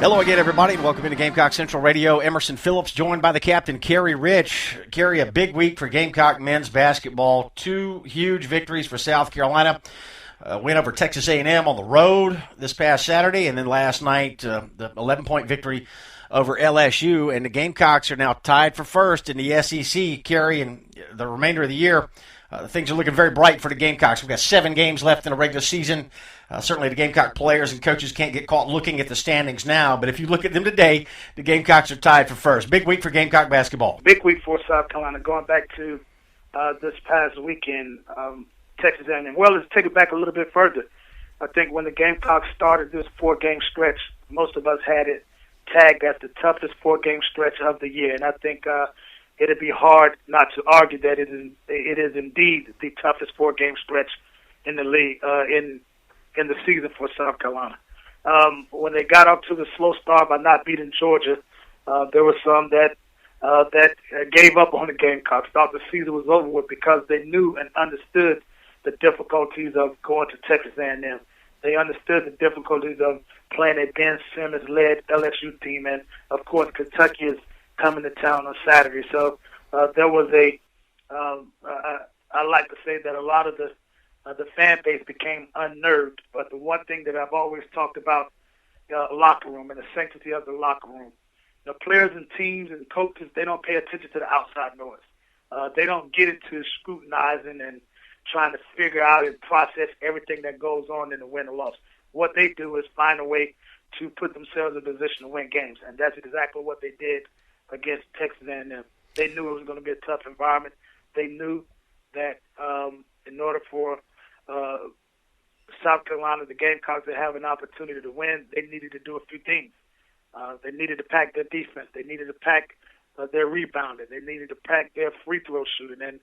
Hello again, everybody, and welcome into Gamecock Central Radio. Emerson Phillips joined by the captain, Carey Rich. Carey, a big week for Gamecock men's basketball. 2 huge victories for South Carolina. Win over Texas A&M on the road this past Saturday, and then last night, the 11-point victory over LSU. And the Gamecocks are now tied for first in the SEC. Carey, and the remainder of the year, things are looking very bright for the Gamecocks. We've got 7 games left in the regular season. Certainly the Gamecock players and coaches can't get caught looking at the standings now, but if you look at them today, the Gamecocks are tied for first. Big week for Gamecock basketball. Big week for South Carolina. Going back to this past weekend, Texas A&M. Well, let's take it back a little bit further. I think when the Gamecocks started this 4-game stretch, most of us had it tagged as the toughest 4-game stretch of the year, and I think it'd be hard not to argue that it is indeed the toughest 4-game stretch in the league, in the season for South Carolina. When they got up to the slow start by not beating Georgia, there were some that gave up on the Gamecocks, thought the season was over with because they knew and understood the difficulties of going to Texas A&M. They understood the difficulties of playing a Ben Simmons-led LSU team, and of course Kentucky is coming to town on Saturday. So there was I like to say that a lot of the fan base became unnerved. But the one thing that I've always talked about, locker room and the sanctity of the locker room. The players and teams and coaches, they don't pay attention to the outside noise. They don't get into scrutinizing and trying to figure out and process everything that goes on in the win or loss. What they do is find a way to put themselves in a position to win games, and that's exactly what they did against Texas A&M. They knew it was going to be a tough environment. They knew that in order for South Carolina, the Gamecocks, to have an opportunity to win, they needed to do a few things. They needed to pack their defense. They needed to pack their rebounding. They needed to pack their free throw shooting. And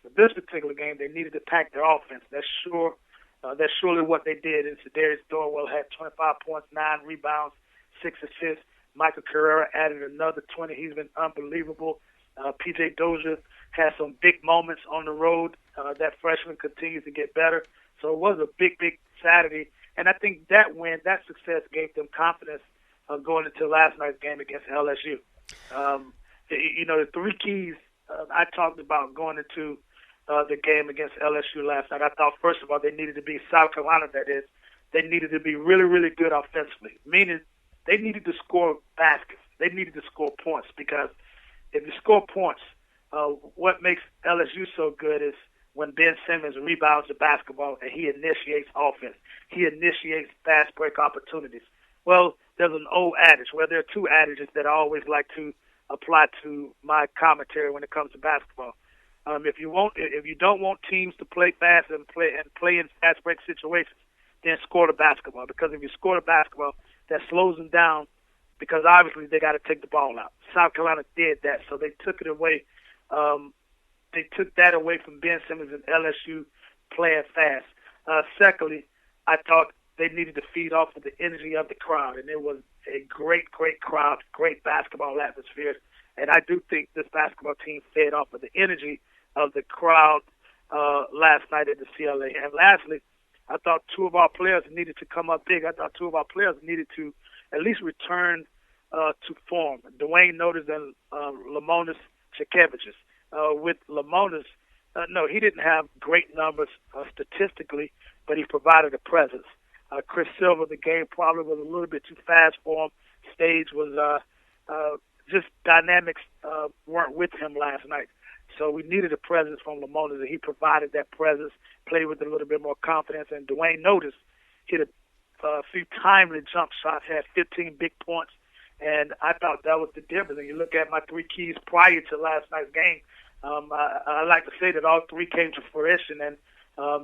for this particular game, they needed to pack their offense. That's surely what they did. And Cedarius Thornwell had 25 points, 9 rebounds, 6 assists. Michael Carrera added another 20. He's been unbelievable. P.J. Dozier had some big moments on the road. That freshman continues to get better. So it was a big, big Saturday. And I think that win, that success gave them confidence going into last night's game against LSU. The 3 keys I talked about going into the game against LSU last night. I thought, first of all, they needed to be South Carolina, that is. They needed to be really, really good offensively, meaning they needed to score baskets. They needed to score points because if you score points, what makes LSU so good is when Ben Simmons rebounds the basketball and he initiates offense. He initiates fast break opportunities. Well, there's an old adage. Well, there are 2 adages that I always like to apply to my commentary when it comes to basketball. If you don't want teams to play fast and play in fast break situations, then score the basketball. Because if you score the basketball, that slows them down. Because obviously they got to take the ball out. South Carolina did that, so they took it away. They took that away from Ben Simmons and LSU playing fast. Secondly, I thought they needed to feed off of the energy of the crowd, and it was a great, great crowd, great basketball atmosphere. And I do think this basketball team fed off of the energy of the crowd last night at the CLA. And lastly, I thought 2 of our players needed to come up big. I thought 2 of our players needed to at least return to form. Dwayne Notice and Lamonis Chikevichus. With Lamonis, no, he didn't have great numbers statistically, but he provided a presence. Chris Silver, the game probably was a little bit too fast for him. Stage was just dynamics weren't with him last night. So we needed a presence from Lamonis, and he provided that presence, played with a little bit more confidence. And Dwayne Notice hit a few timely jump shots, had 15 big points, and I thought that was the difference. And you look at my 3 keys prior to last night's game, I like to say that all 3 came to fruition, and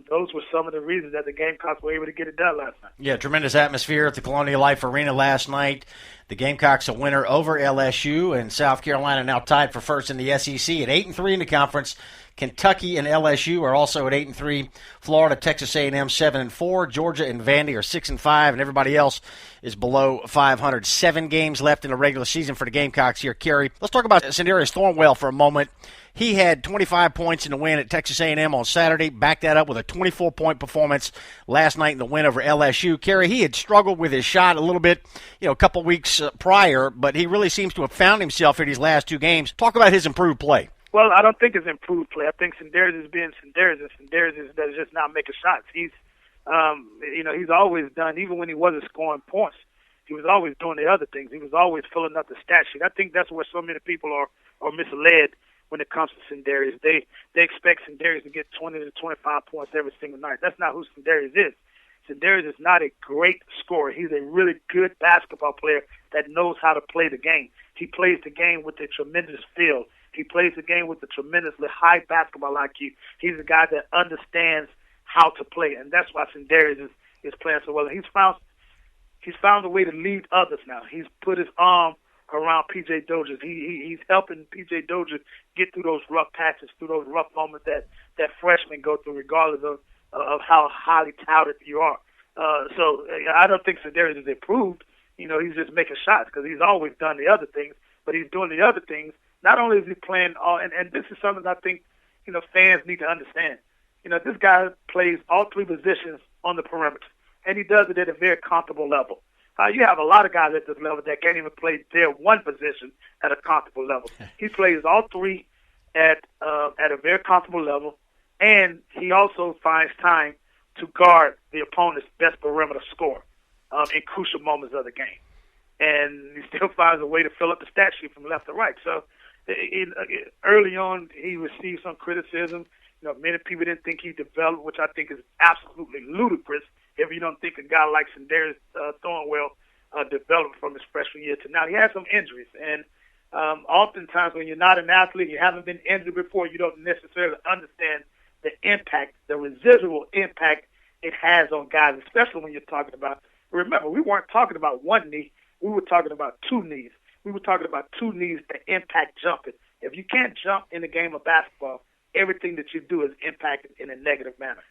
those were some of the reasons that the Gamecocks were able to get it done last night. Yeah, tremendous atmosphere at the Colonial Life Arena last night. The Gamecocks a winner over LSU, and South Carolina now tied for first in the SEC at 8-3 in the conference. Kentucky and LSU are also at 8-3. Florida, Texas A&M 7-4. Georgia and Vandy are 6-5, and everybody else is below 500. 7 games left in the regular season for the Gamecocks here, Carey. Let's talk about Sindarius Thornwell for a moment. He had 25 points in the win at Texas A&M on Saturday, backed that up with a 24-point performance last night in the win over LSU. Carey, he had struggled with his shot a little bit, a couple weeks prior, but he really seems to have found himself in these last 2 games. Talk about his improved play. Well, I don't think it's improved play. I think Sindarius is being Sindarius, and Sindarius is just not making shots. He's always done, even when he wasn't scoring points, he was always doing the other things. He was always filling up the stat sheet. I think that's where so many people are misled when it comes to Sindarius. They expect Sindarius to get 20 to 25 points every single night. That's not who Sindarius is. Sindarius is not a great scorer. He's a really good basketball player that knows how to play the game. He plays the game with a tremendous feel. He plays the game with a tremendously high basketball IQ. He's a guy that understands how to play, and that's why Sindarius is playing so well. And he's found a way to lead others now. He's put his arm around P.J. Dozier. He's helping P.J. Dozier get through those rough patches, through those rough moments that freshmen go through, regardless of how highly touted you are. So I don't think Sindarius is improved. He's just making shots because he's always done the other things, but he's doing the other things. Not only is he playing and this is something I think, fans need to understand. This guy plays all 3 positions on the perimeter, and he does it at a very comfortable level. You have a lot of guys at this level that can't even play their one position at a comfortable level. He plays all 3 at a very comfortable level, and he also finds time to guard the opponent's best perimeter scorer in crucial moments of the game. And he still finds a way to fill up the stat sheet from left to right. So early on, he received some criticism. Many people didn't think he developed, which I think is absolutely ludicrous if you don't think a guy like Sindarius Thornwell developed from his freshman year to now. He had some injuries, and oftentimes when you're not an athlete, you haven't been injured before, you don't necessarily understand the impact, the residual impact it has on guys, especially when you're talking about, remember, we weren't talking about one knee, we were talking about 2 knees. We were talking about 2 knees that impact jumping. If you can't jump in the game of basketball, everything that you do is impacted in a negative manner.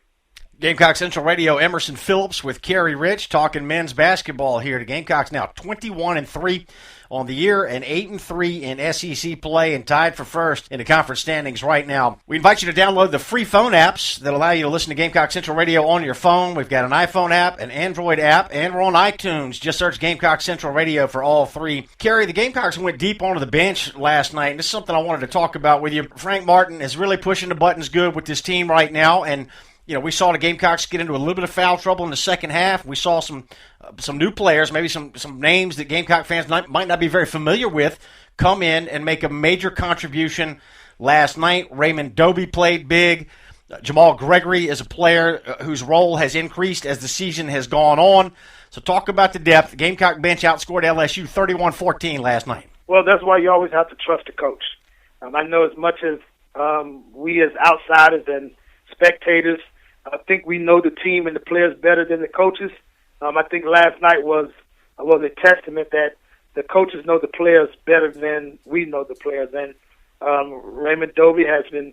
Gamecock Central Radio, Emerson Phillips with Carey Rich talking men's basketball here. The Gamecocks now 21-3 on the year and 8-3 in SEC play and tied for first in the conference standings right now. We invite you to download the free phone apps that allow you to listen to Gamecock Central Radio on your phone. We've got an iPhone app, an Android app, and we're on iTunes. Just search Gamecock Central Radio for all 3. Carey, the Gamecocks went deep onto the bench last night, and this is something I wanted to talk about with you. Frank Martin is really pushing the buttons good with this team right now, and we saw the Gamecocks get into a little bit of foul trouble in the second half. We saw some new players, maybe some names that Gamecock fans might not be very familiar with, come in and make a major contribution last night. Raymond Doby played big. Jamal Gregory is a player whose role has increased as the season has gone on. So talk about the depth. The Gamecock bench outscored LSU 31-14 last night. Well, that's why you always have to trust the coach. I know as much as we as outsiders and spectators, I think we know the team and the players better than the coaches. I think last night was a testament that the coaches know the players better than we know the players. And Raymond Doby has been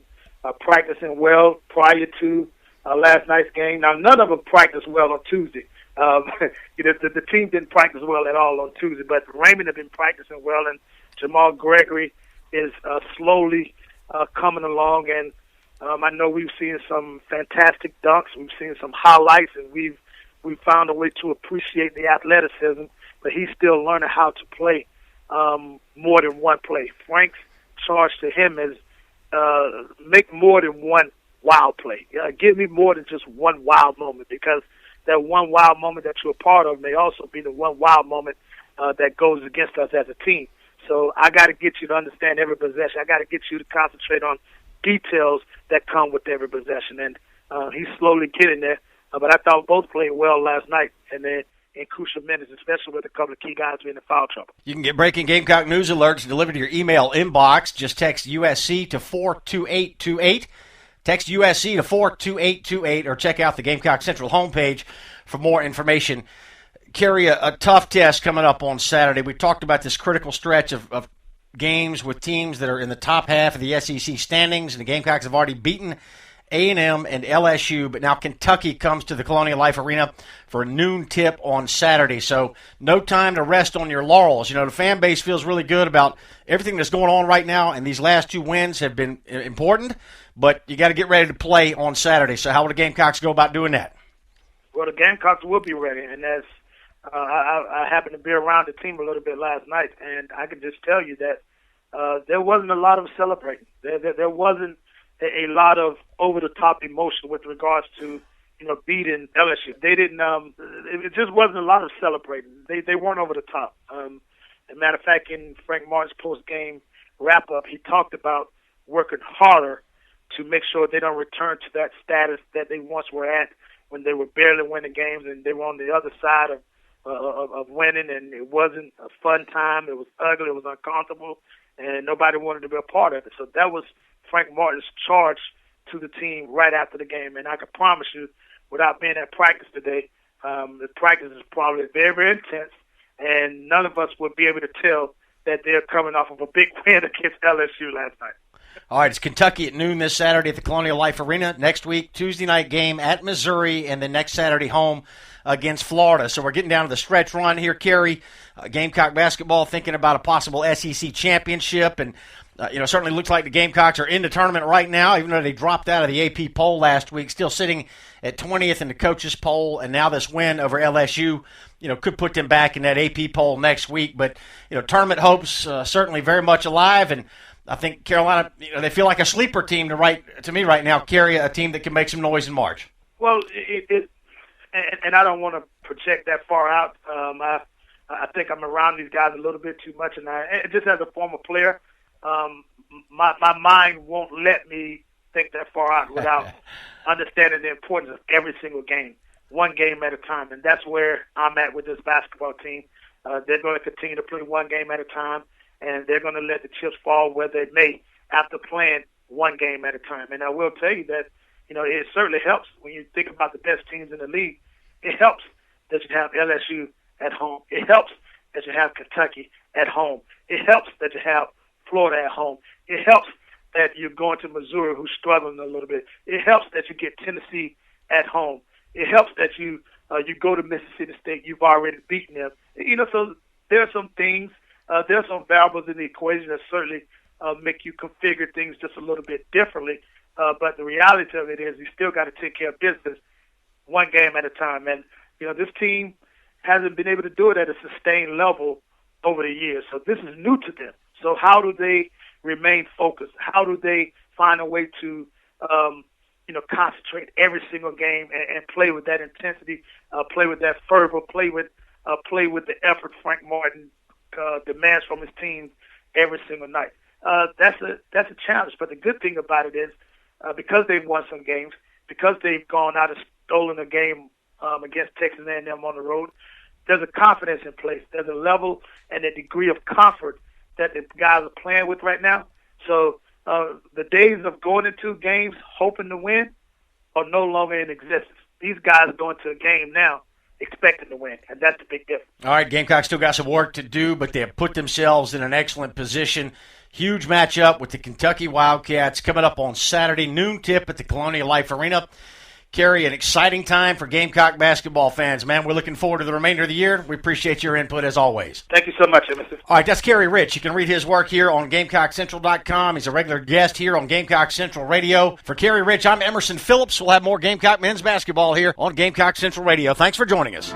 practicing well prior to last night's game. Now, none of them practiced well on Tuesday. The team didn't practice well at all on Tuesday, but Raymond had been practicing well, and Jamal Gregory is slowly coming along. And I know we've seen some fantastic dunks. We've seen some highlights, and we've found a way to appreciate the athleticism, but he's still learning how to play more than one play. Frank's charge to him is make more than one wild play. Give me more than just one wild moment, because that one wild moment that you're a part of may also be the one wild moment that goes against us as a team. So I got to get you to understand every possession. I got to get you to concentrate on details that come with every possession, and he's slowly getting there. But I thought both played well last night, and then in crucial minutes, especially with a couple of key guys being in foul trouble. You can get breaking Gamecock news alerts delivered to your email inbox. Just text USC to 42828. Text USC to 42828, or check out the Gamecock Central homepage for more information. Carey, a tough test coming up on Saturday. We talked about this critical stretch of games with teams that are in the top half of the SEC standings, and the Gamecocks have already beaten A&M and LSU, but now Kentucky comes to the Colonial Life Arena for a noon tip on Saturday. So no time to rest on your laurels. The fan base feels really good about everything that's going on right now, and these last 2 wins have been important, but you got to get ready to play on Saturday. So how will the Gamecocks go about doing that? Well, the Gamecocks will be ready, and as I happened to be around the team a little bit last night, and I can just tell you that there wasn't a lot of celebrating. There wasn't a lot of over-the-top emotion with regards to, beating LSU. They didn't. It just wasn't a lot of celebrating. They weren't over the top. As a matter of fact, in Frank Martin's post-game wrap-up, he talked about working harder to make sure they don't return to that status that they once were at when they were barely winning games and they were on the other side of winning, and it wasn't a fun time. It was ugly. It was uncomfortable, and nobody wanted to be a part of it. So that was Frank Martin's charge to the team right after the game. And I can promise you, without being at practice today, the practice is probably very, very intense, and none of us would be able to tell that they're coming off of a big win against LSU last night. All right, it's Kentucky at noon this Saturday at the Colonial Life Arena. Next week, Tuesday night game at Missouri, and then next Saturday home against Florida. So we're getting down to the stretch run here, Carey. Gamecock basketball thinking about a possible SEC championship, and certainly looks like the Gamecocks are in the tournament right now, even though they dropped out of the AP poll last week, still sitting at 20th in the coaches poll, and now this win over LSU, could put them back in that AP poll next week. But, tournament hopes certainly very much alive, and I think Carolina, they feel like a sleeper team to me right now, Carey, a team that can make some noise in March. Well, and I don't want to project that far out. I think I'm around these guys a little bit too much, and just as a former player, my mind won't let me think that far out without understanding the importance of every single game, one game at a time, and that's where I'm at with this basketball team. They're going to continue to play one game at a time, and they're going to let the chips fall where they may after playing one game at a time. And I will tell you that, it certainly helps when you think about the best teams in the league. It helps that you have LSU at home. It helps that you have Kentucky at home. It helps that you have Florida at home. It helps that you're going to Missouri, who's struggling a little bit. It helps that you get Tennessee at home. It helps that you go to Mississippi State. You've already beaten them. So there are some things, there are some variables in the equation that certainly make you configure things just a little bit differently. But the reality of it is you still got to take care of business one game at a time. And, this team hasn't been able to do it at a sustained level over the years. So this is new to them. So how do they remain focused? How do they find a way to, concentrate every single game and play with that intensity, play with that fervor, play with the effort Frank Martin demands from his team every single night? That's a challenge. But the good thing about it is because they've won some games, because they've gone out and stolen a game against Texas A&M on the road, there's a confidence in place. There's a level and a degree of comfort that the guys are playing with right now. So the days of going into games hoping to win are no longer in existence. These guys are going to a game now expecting to win, and that's the big difference. All right, Gamecocks still got some work to do, but they have put themselves in an excellent position. Huge matchup with the Kentucky Wildcats coming up on Saturday, noon tip at the Colonial Life Arena. Carey, an exciting time for Gamecock basketball fans, man. We're looking forward to the remainder of the year. We appreciate your input as always. Thank you so much, Emerson. All right, that's Carey Rich. You can read his work here on GamecockCentral.com. He's a regular guest here on Gamecock Central Radio. For Carey Rich, I'm Emerson Phillips. We'll have more Gamecock men's basketball here on Gamecock Central Radio. Thanks for joining us.